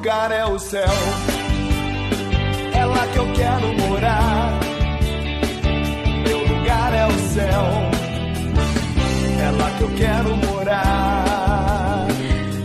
lugar é o céu. É lá que eu quero morar. Meu lugar é o céu. É lá que eu quero morar.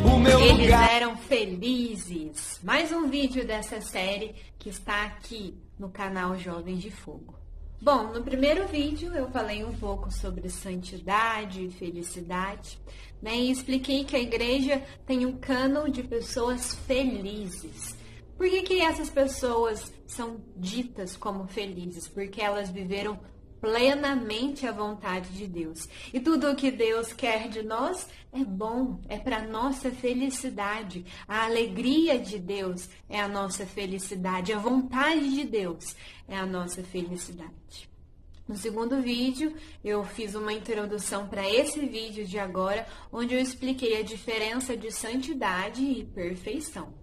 O meu Eles lugar... eram felizes. Mais um vídeo dessa série que está aqui no canal Jovens de Fogo. Bom, no primeiro vídeo eu falei um pouco sobre santidade e felicidade, né? E expliquei que a igreja tem um cânon de pessoas felizes. Por que essas pessoas são ditas como felizes? Porque elas viveram plenamente a vontade de Deus. E tudo o que Deus quer de nós é bom, é para nossa felicidade. A alegria de Deus é a nossa felicidade. A vontade de Deus é a nossa felicidade. No segundo vídeo, eu fiz uma introdução para esse vídeo de agora, onde eu expliquei a diferença de santidade e perfeição.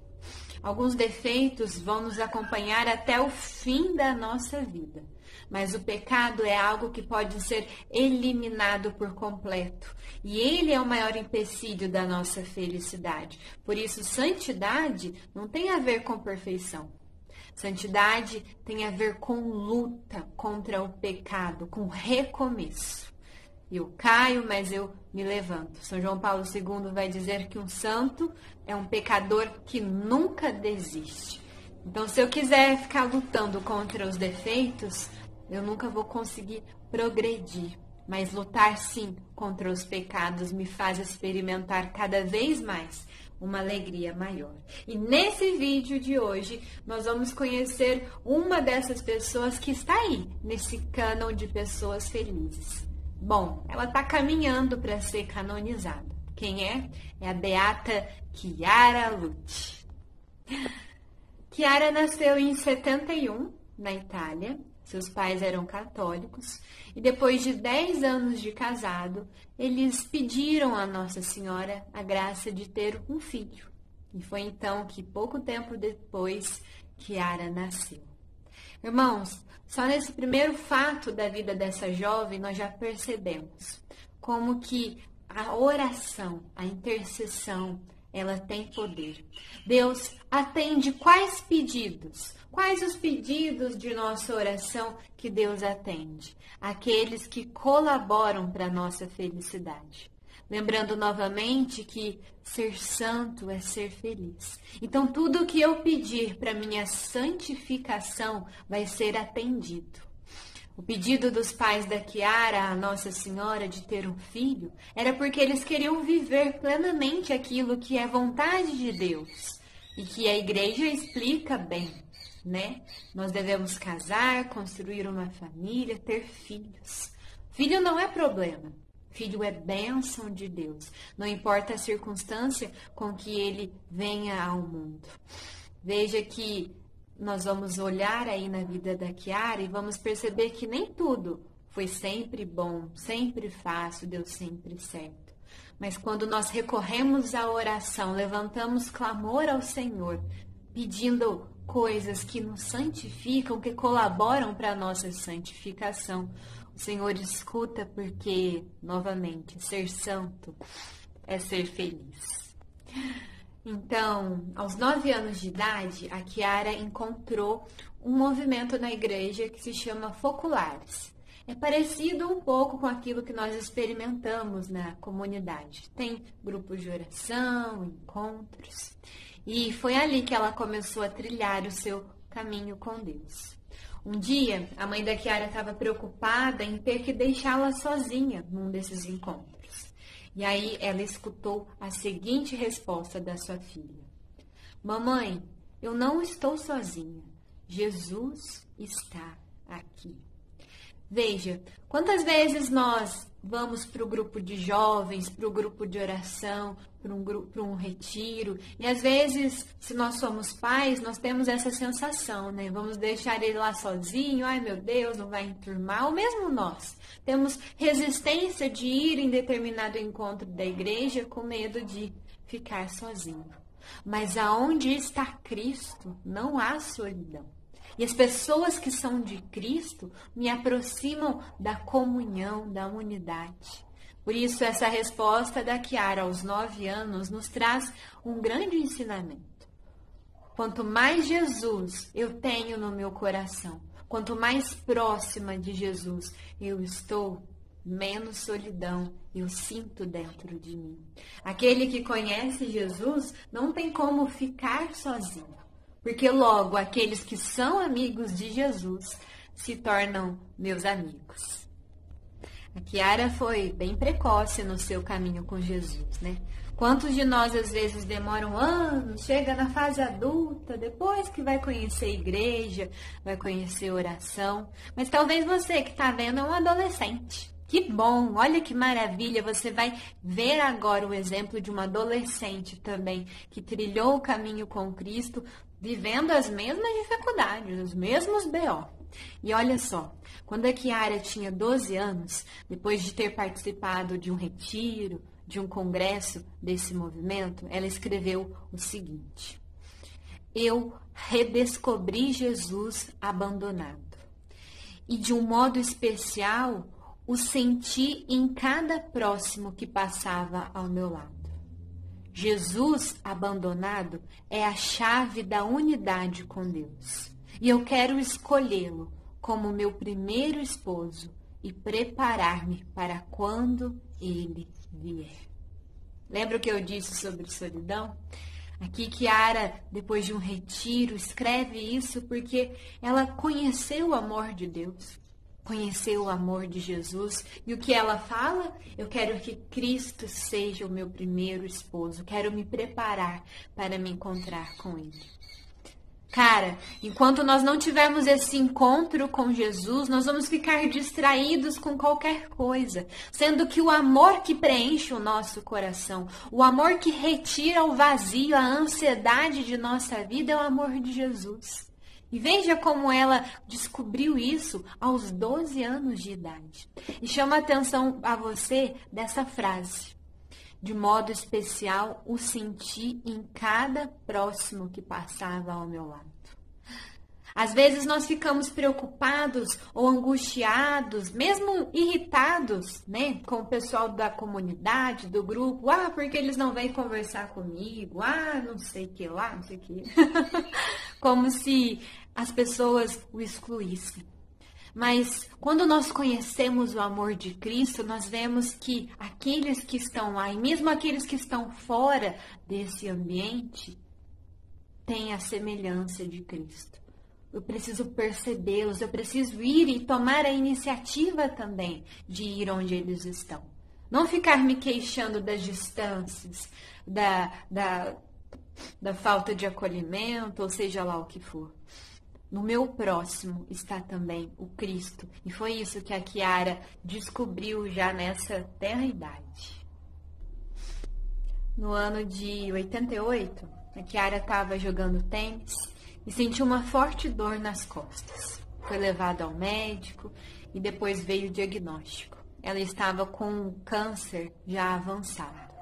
Alguns defeitos vão nos acompanhar até o fim da nossa vida. Mas o pecado é algo que pode ser eliminado por completo. E ele é o maior empecilho da nossa felicidade. Por isso, santidade não tem a ver com perfeição. Santidade tem a ver com luta contra o pecado, com recomeço. Eu caio, mas eu me levanto. São João Paulo II vai dizer que um santo é um pecador que nunca desiste. Então, se eu quiser ficar lutando contra os defeitos, eu nunca vou conseguir progredir. Mas lutar sim contra os pecados me faz experimentar cada vez mais uma alegria maior. E nesse vídeo de hoje, nós vamos conhecer uma dessas pessoas que está aí, nesse cânon de pessoas felizes. Bom, ela está caminhando para ser canonizada. Quem é? É a beata Chiara Luthi. Chiara nasceu em 71, na Itália. Seus pais eram católicos e depois de 10 anos de casado, eles pediram a Nossa Senhora a graça de ter um filho. E foi então que, pouco tempo depois, Chiara nasceu. Irmãos, só nesse primeiro fato da vida dessa jovem, nós já percebemos como que a oração, a intercessão, ela tem poder. Deus atende quais pedidos? Quais os pedidos de nossa oração que Deus atende? Aqueles que colaboram para a nossa felicidade. Lembrando novamente que ser santo é ser feliz. Então, tudo que eu pedir para minha santificação vai ser atendido. O pedido dos pais da Chiara à Nossa Senhora de ter um filho era porque eles queriam viver plenamente aquilo que é vontade de Deus e que a igreja explica bem, né? Nós devemos casar, construir uma família, ter filhos. Filho não é problema. Filho é bênção de Deus. Não importa a circunstância com que ele venha ao mundo. Veja que nós vamos olhar aí na vida da Chiara e vamos perceber que nem tudo foi sempre bom, sempre fácil, deu sempre certo. Mas quando nós recorremos à oração, levantamos clamor ao Senhor, pedindo coisas que nos santificam, que colaboram para a nossa santificação, o Senhor escuta porque, novamente, ser santo é ser feliz. Então, aos 9 anos de idade, a Chiara encontrou um movimento na igreja que se chama Foculares. É parecido um pouco com aquilo que nós experimentamos na comunidade. Tem grupos de oração, encontros. E foi ali que ela começou a trilhar o seu caminho com Deus. Um dia, a mãe da Chiara estava preocupada em ter que deixá-la sozinha num desses encontros. E aí ela escutou a seguinte resposta da sua filha: Mamãe, eu não estou sozinha. Jesus está aqui. Veja, quantas vezes nós vamos para o grupo de jovens, para o grupo de oração, para um retiro, e às vezes, se nós somos pais, nós temos essa sensação, né? Vamos deixar ele lá sozinho, ai meu Deus, não vai enturmar, ou mesmo nós. Temos resistência de ir em determinado encontro da igreja com medo de ficar sozinho. Mas aonde está Cristo, não há solidão. E as pessoas que são de Cristo me aproximam da comunhão, da unidade. Por isso, essa resposta da Chiara aos 9 anos nos traz um grande ensinamento. quanto mais Jesus eu tenho no meu coração, quanto mais próxima de Jesus eu estou, menos solidão eu sinto dentro de mim. Aquele que conhece Jesus não tem como ficar sozinho, porque logo aqueles que são amigos de Jesus se tornam meus amigos. A Kiara foi bem precoce no seu caminho com Jesus, né? Quantos de nós às vezes demoram anos, chega na fase adulta, depois que vai conhecer a igreja, vai conhecer oração. Mas talvez você que está vendo é um adolescente. Que bom, olha que maravilha, você vai ver agora o exemplo de uma adolescente também, que trilhou o caminho com Cristo, vivendo as mesmas dificuldades, os mesmos B.O. E olha só, quando a Kiara tinha 12 anos, depois de ter participado de um retiro, de um congresso desse movimento, ela escreveu o seguinte: eu redescobri Jesus abandonado. E de um modo especial, o senti em cada próximo que passava ao meu lado. Jesus abandonado é a chave da unidade com Deus. E eu quero escolhê-lo como meu primeiro esposo e preparar-me para quando ele vier. Lembra o que eu disse sobre solidão? Aqui Kiara, depois de um retiro, escreve isso porque ela conheceu o amor de Deus, conheceu o amor de Jesus. E o que ela fala? Eu quero que Cristo seja o meu primeiro esposo, quero me preparar para me encontrar com ele. Cara, enquanto nós não tivermos esse encontro com Jesus, nós vamos ficar distraídos com qualquer coisa, sendo que o amor que preenche o nosso coração, o amor que retira o vazio, a ansiedade de nossa vida é o amor de Jesus. E veja como ela descobriu isso aos 12 anos de idade. E chama a atenção a você dessa frase: de modo especial, o senti em cada próximo que passava ao meu lado. Às vezes nós ficamos preocupados ou angustiados, mesmo irritados, né, com o pessoal da comunidade, do grupo. Ah, porque eles não vêm conversar comigo. Ah, não sei o que lá, não sei o que. Como se as pessoas o excluíssem. Mas quando nós conhecemos o amor de Cristo, nós vemos que aqueles que estão lá, e mesmo aqueles que estão fora desse ambiente, têm a semelhança de Cristo. Eu preciso percebê-los, eu preciso ir e tomar a iniciativa também de ir onde eles estão. Não ficar me queixando das distâncias, da falta de acolhimento, ou seja lá o que for. No meu próximo está também o Cristo. E foi isso que a Kiara descobriu já nessa tenra idade. No ano de 88, a Kiara estava jogando tênis e sentiu uma forte dor nas costas. Foi levada ao médico e depois veio o diagnóstico. Ela estava com um câncer já avançado.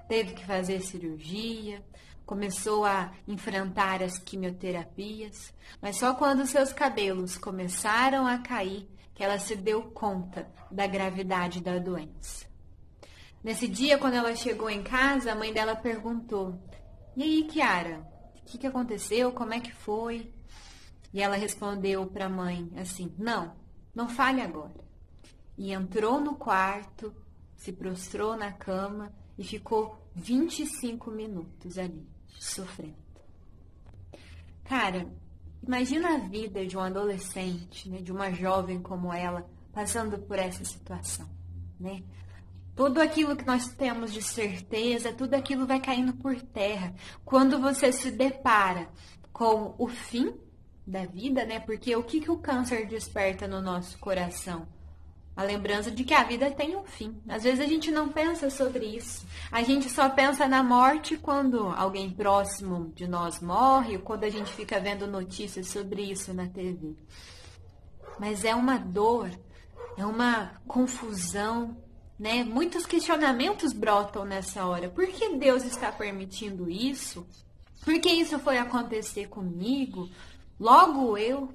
Teve que fazer cirurgia, começou a enfrentar as quimioterapias, mas só quando seus cabelos começaram a cair que ela se deu conta da gravidade da doença. Nesse dia, quando ela chegou em casa, a mãe dela perguntou: e aí, Kiara, o que aconteceu? Como é que foi? E ela respondeu para a mãe assim: não fale agora. E entrou no quarto, se prostrou na cama e ficou 25 minutos ali, sofrendo. Cara, imagina a vida de um adolescente, né, de uma jovem como ela, passando por essa situação, né? Tudo aquilo que nós temos de certeza, tudo aquilo vai caindo por terra. Quando você se depara com o fim da vida, né? Porque o que o câncer desperta no nosso coração? A lembrança de que a vida tem um fim. Às vezes a gente não pensa sobre isso. A gente só pensa na morte quando alguém próximo de nós morre ou quando a gente fica vendo notícias sobre isso na TV. Mas é uma dor, é uma confusão, né? Muitos questionamentos brotam nessa hora. Por que Deus está permitindo isso? Por que isso foi acontecer comigo? Logo eu?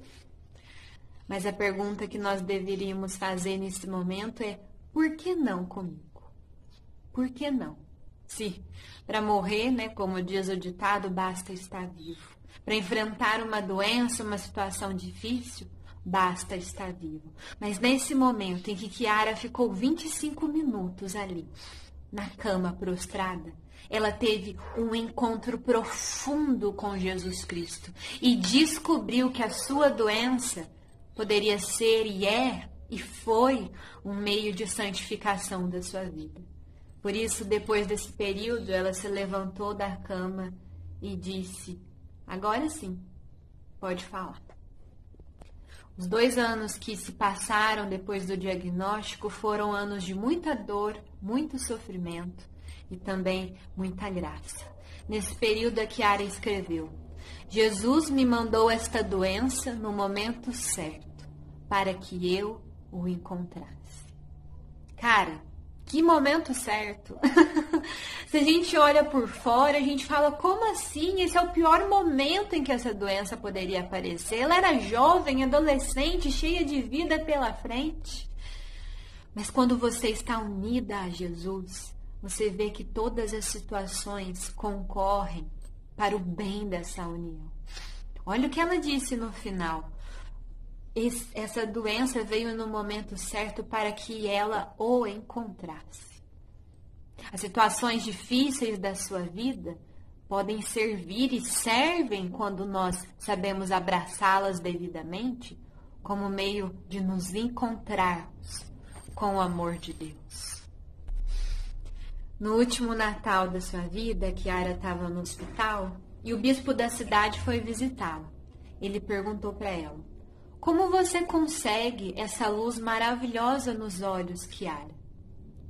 Mas a pergunta que nós deveríamos fazer nesse momento é: por que não comigo? Por que não? Se para morrer, né, como diz o ditado, basta estar vivo. Para enfrentar uma doença, uma situação difícil, basta estar vivo. Mas nesse momento em que Kiara ficou 25 minutos ali, na cama prostrada, ela teve um encontro profundo com Jesus Cristo e descobriu que a sua doença poderia ser e foi um meio de santificação da sua vida. Por isso, depois desse período, ela se levantou da cama e disse: agora sim, pode falar. Os 2 anos que se passaram depois do diagnóstico foram anos de muita dor, muito sofrimento e também muita graça. Nesse período, a Kiara escreveu: Jesus me mandou esta doença no momento certo, para que eu o encontrasse. Cara, que momento certo! Se a gente olha por fora, a gente fala, como assim? Esse é o pior momento em que essa doença poderia aparecer. Ela era jovem, adolescente, cheia de vida pela frente. Mas quando você está unida a Jesus, você vê que todas as situações concorrem para o bem dessa união. Olha o que ela disse no final. Essa doença veio no momento certo para que ela o encontrasse. As situações difíceis da sua vida podem servir e servem quando nós sabemos abraçá-las devidamente, como meio de nos encontrarmos com o amor de Deus. No último Natal da sua vida, Kiara estava no hospital e o bispo da cidade foi visitá-la. Ele perguntou para ela: como você consegue essa luz maravilhosa nos olhos, Kiara?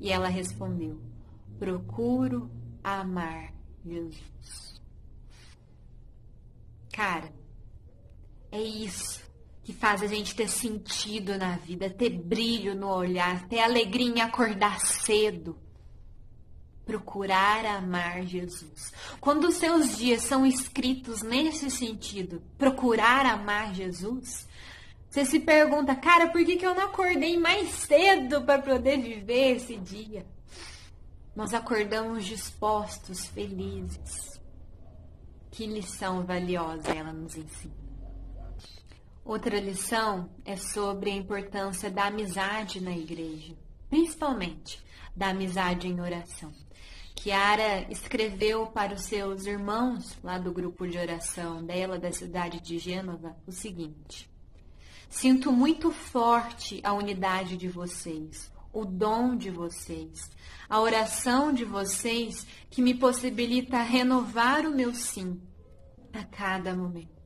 E ela respondeu: procuro amar Jesus. Cara, é isso que faz a gente ter sentido na vida, ter brilho no olhar, ter alegria em acordar cedo. Procurar amar Jesus. Quando os seus dias são escritos nesse sentido, procurar amar Jesus, você se pergunta, cara, por que eu não acordei mais cedo para poder viver esse dia? Nós acordamos dispostos, felizes. Que lição valiosa ela nos ensina. Outra lição é sobre a importância da amizade na igreja, principalmente da amizade em oração. Kiara escreveu para os seus irmãos lá do grupo de oração dela, da cidade de Gênova, o seguinte: sinto muito forte a unidade de vocês, o dom de vocês, a oração de vocês que me possibilita renovar o meu sim a cada momento.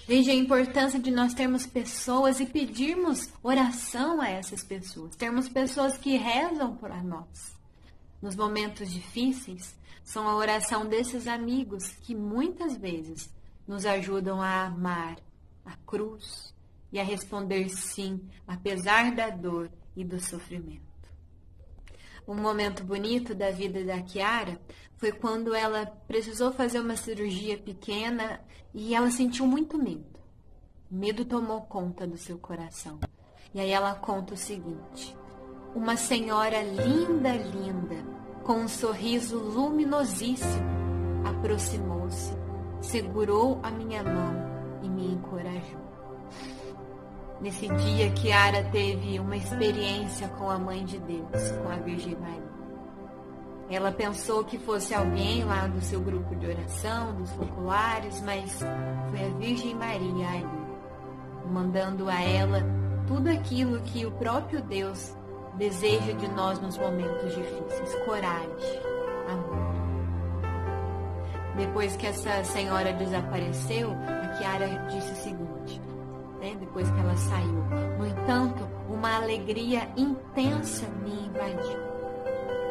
Veja a importância de nós termos pessoas e pedirmos oração a essas pessoas, termos pessoas que rezam por nós. Nos momentos difíceis, são a oração desses amigos que muitas vezes nos ajudam a amar a cruz e a responder sim, apesar da dor e do sofrimento. Um momento bonito da vida da Kiara foi quando ela precisou fazer uma cirurgia pequena e ela sentiu muito medo. O medo tomou conta do seu coração. E aí ela conta o seguinte: uma senhora linda, com um sorriso luminosíssimo, aproximou-se, segurou a minha mão e me encorajou. Nesse dia, Kiara teve uma experiência com a Mãe de Deus, com a Virgem Maria. Ela pensou que fosse alguém lá do seu grupo de oração, dos focolares, mas foi a Virgem Maria ali, mandando a ela tudo aquilo que o próprio Deus deseja de nós nos momentos difíceis: coragem, amor. Depois que essa senhora desapareceu, a Kiara disse o seguinte, depois que ela saiu: no entanto, uma alegria intensa me invadiu.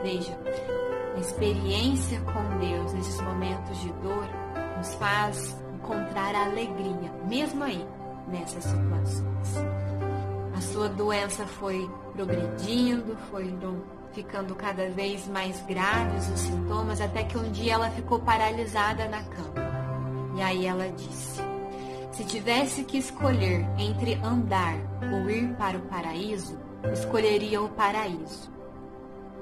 Veja, a experiência com Deus nesses momentos de dor nos faz encontrar a alegria, mesmo aí, nessas situações. A sua doença foi progredindo, foi ficando cada vez mais graves os sintomas, até que um dia ela ficou paralisada na cama. E aí ela disse: se tivesse que escolher entre andar ou ir para o paraíso, escolheria o paraíso.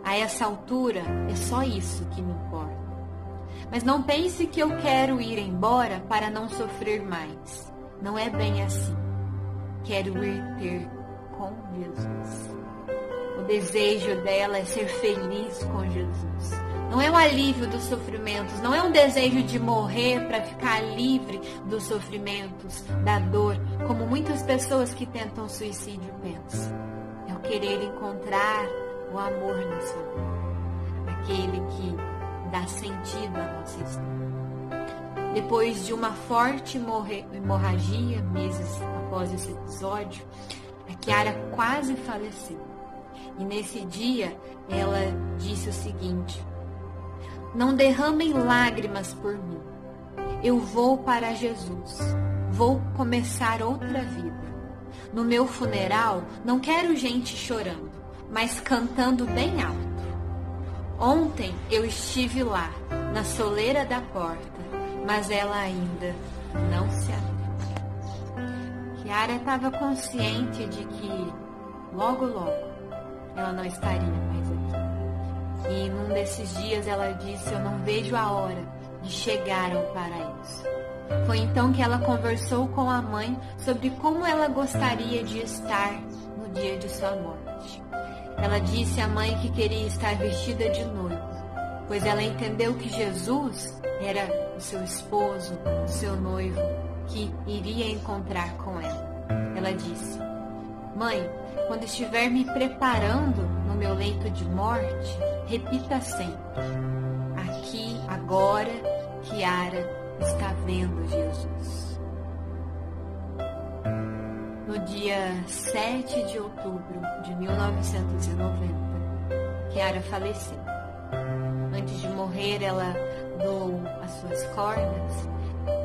A essa altura, é só isso que me importa. Mas não pense que eu quero ir embora para não sofrer mais. Não é bem assim. Quero ir ter com Jesus. O desejo dela é ser feliz com Jesus. Não é o alívio dos sofrimentos, não é um desejo de morrer para ficar livre dos sofrimentos, da dor, como muitas pessoas que tentam suicídio pensam. É o querer encontrar o amor na sua vida, aquele que dá sentido à nossa história. Depois de uma forte hemorragia, meses após esse episódio, a Kiara quase faleceu. E nesse dia, ela disse o seguinte: não derramem lágrimas por mim. Eu vou para Jesus. Vou começar outra vida. No meu funeral, não quero gente chorando, mas cantando bem alto. Ontem eu estive lá, na soleira da porta, mas ela ainda não se abriu. Kiara estava consciente de que, logo, ela não estaria mais aqui. E num desses dias ela disse: eu não vejo a hora de chegar ao paraíso. Foi então que ela conversou com a mãe sobre como ela gostaria de estar no dia de sua morte. Ela disse à mãe que queria estar vestida de noiva, pois ela entendeu que Jesus era o seu esposo, o seu noivo, que iria encontrar com ela. Ela disse: mãe, quando estiver me preparando no meu leito de morte, repita sempre: aqui, agora, Kiara está vendo Jesus. No dia 7 de outubro de 1990, Kiara faleceu. Antes de morrer, ela doou as suas cordas,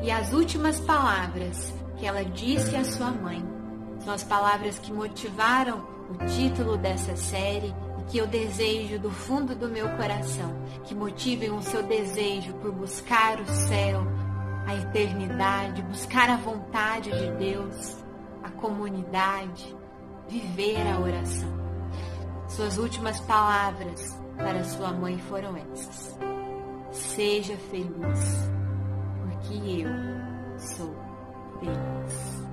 e as últimas palavras que ela disse à sua mãe são as palavras que motivaram o título dessa série e que eu desejo do fundo do meu coração que motivem o seu desejo por buscar o céu, a eternidade, buscar a vontade de Deus, a comunidade, viver a oração. Suas últimas palavras para sua mãe foram essas: seja feliz, porque eu sou feliz.